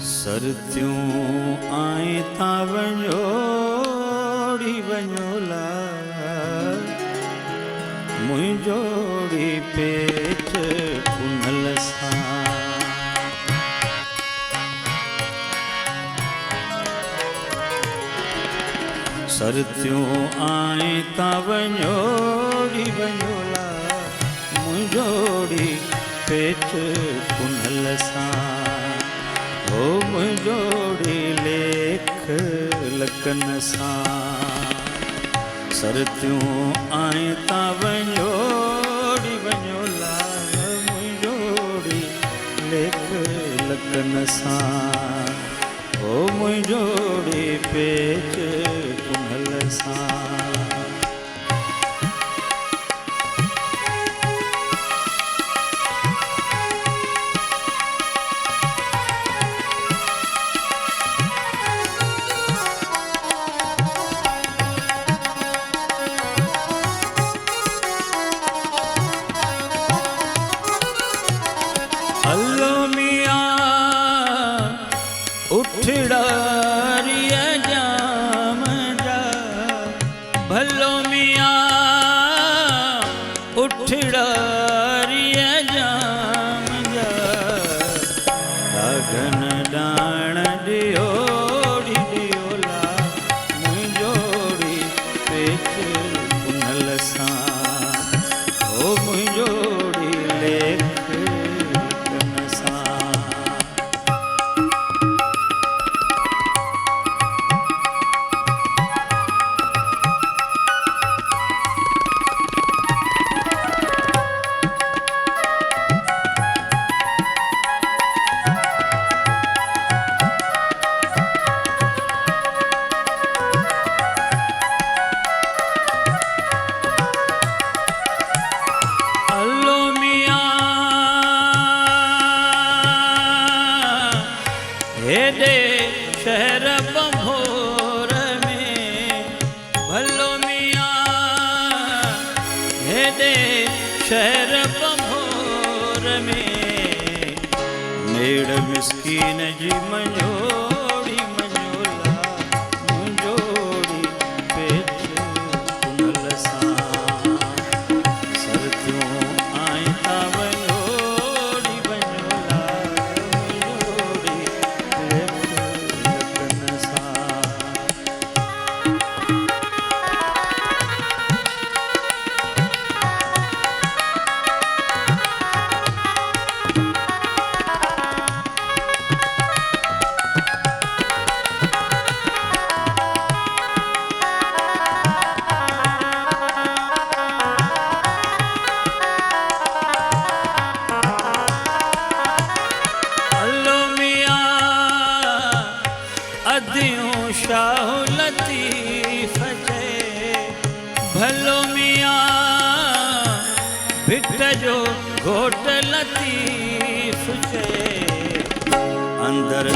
सरत्यूं आई ता वञोड़ी वञोला मुंहिंजोड़ी पेट पुनल सां सरत्यूं आई ता वञोड़ी वञोला मुंहिंजोड़ी पेट पुनल सां ओ मुंहिंजोड़ी लेख लकन सां सरत्यूं आई ता वञोड़ी वञोला मुंहिंजोड़ी लेख लकन सां ओ मुंहिंजोड़ी पेच पुनल सां उठड़ारिया जाम जा भलो मियाँ उठड़ारिया जाम जा दागन डाण दियोड़ी दियोला मुंहिंजोड़ी पेच पुनल सां ओ मुंहिंजोड़ी लेख लकन सां हेॾे शहर बंभोर में भलो मियाँ हेॾे शहर बंभोर में नेड़ मिस्कीन जी मञोड़ी मञोला मुंहिंजोड़ी पेच पुनल सां सरत्यूं आई ता वञोड़ी वञोला मुंहिंजोड़ी अदियूं शाह लतीफ़ जे भलो मियाँ भिट जो घोट लतीफ़ जे अंदर